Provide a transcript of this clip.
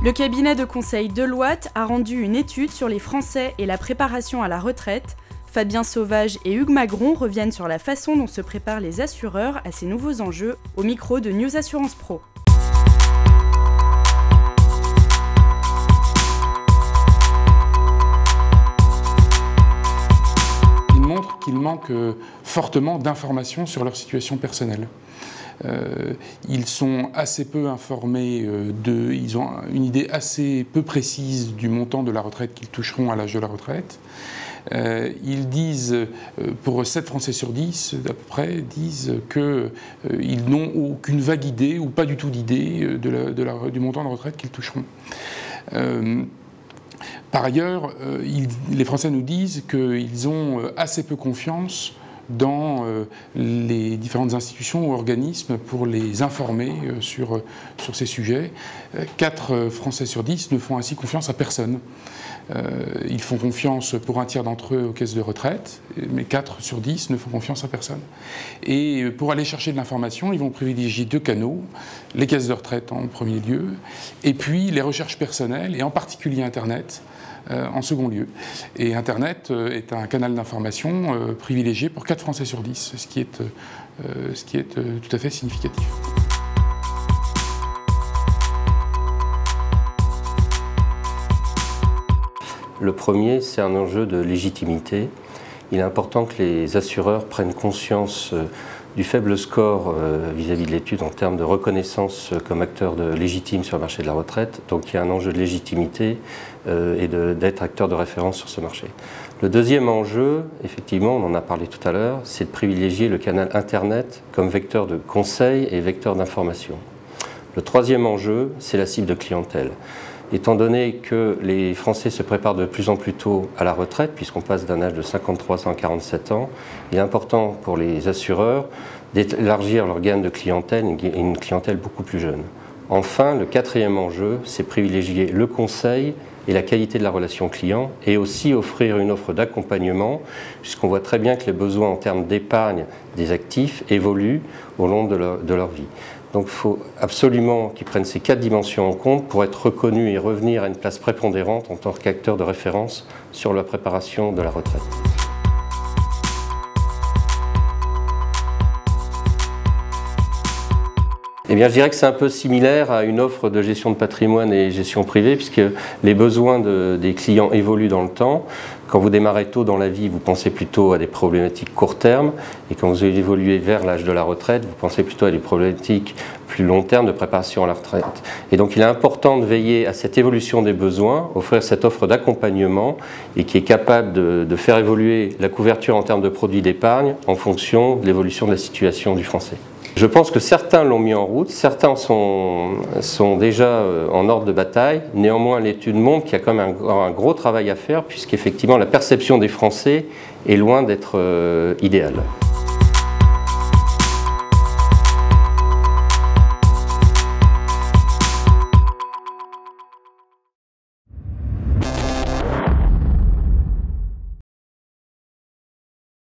Le cabinet de conseil Deloitte a rendu une étude sur les Français et la préparation à la retraite. Fabien Sauvage et Hugues Magron reviennent sur la façon dont se préparent les assureurs à ces nouveaux enjeux au micro de News Assurance Pro. Ils montrent qu'il manque fortement d'informations sur leur situation personnelle. Ils sont assez peu informés, ils ont une idée assez peu précise du montant de la retraite qu'ils toucheront à l'âge de la retraite. Ils disent, pour 7 Français sur 10 à peu près, disent qu'ils n'ont aucune vague idée ou pas du tout d'idée du montant de retraite qu'ils toucheront. Par ailleurs, les Français nous disent qu'ils ont assez peu confiance dans les différentes institutions ou organismes pour les informer sur ces sujets. 4 Français sur 10 ne font ainsi confiance à personne. Ils font confiance pour un tiers d'entre eux aux caisses de retraite, mais 4 sur 10 ne font confiance à personne. Et pour aller chercher de l'information, ils vont privilégier 2 canaux, les caisses de retraite en premier lieu, et puis les recherches personnelles, et en particulier Internet, en second lieu. Et Internet est un canal d'information privilégié pour 4 Français sur 10, ce qui est tout à fait significatif. Le premier, c'est un enjeu de légitimité. Il est important que les assureurs prennent conscience du faible score vis-à-vis de l'étude en termes de reconnaissance comme acteur légitime sur le marché de la retraite. Donc il y a un enjeu de légitimité et d'être acteur de référence sur ce marché. Le deuxième enjeu, effectivement, on en a parlé tout à l'heure, c'est de privilégier le canal Internet comme vecteur de conseil et vecteur d'information. Le troisième enjeu, c'est la cible de clientèle. Étant donné que les Français se préparent de plus en plus tôt à la retraite, puisqu'on passe d'un âge de 53 ans à 47 ans, il est important pour les assureurs d'élargir leur gamme de clientèle, une clientèle beaucoup plus jeune. Enfin, le quatrième enjeu, c'est privilégier le conseil et la qualité de la relation client, et aussi offrir une offre d'accompagnement, puisqu'on voit très bien que les besoins en termes d'épargne des actifs évoluent au long de leur vie. Donc il faut absolument qu'ils prennent ces 4 dimensions en compte pour être reconnus et revenir à une place prépondérante en tant qu'acteur de référence sur la préparation de la retraite. Eh bien, je dirais que c'est un peu similaire à une offre de gestion de patrimoine et gestion privée, puisque les besoins des clients évoluent dans le temps. Quand vous démarrez tôt dans la vie, vous pensez plutôt à des problématiques court terme, et quand vous évoluez vers l'âge de la retraite, vous pensez plutôt à des problématiques plus long terme de préparation à la retraite. Et donc il est important de veiller à cette évolution des besoins, offrir cette offre d'accompagnement et qui est capable de faire évoluer la couverture en termes de produits d'épargne en fonction de l'évolution de la situation du Français. Je pense que certains l'ont mis en route, certains sont déjà en ordre de bataille. Néanmoins, l'étude montre qu'il y a quand même un gros travail à faire, puisqu'effectivement la perception des Français est loin d'être idéale.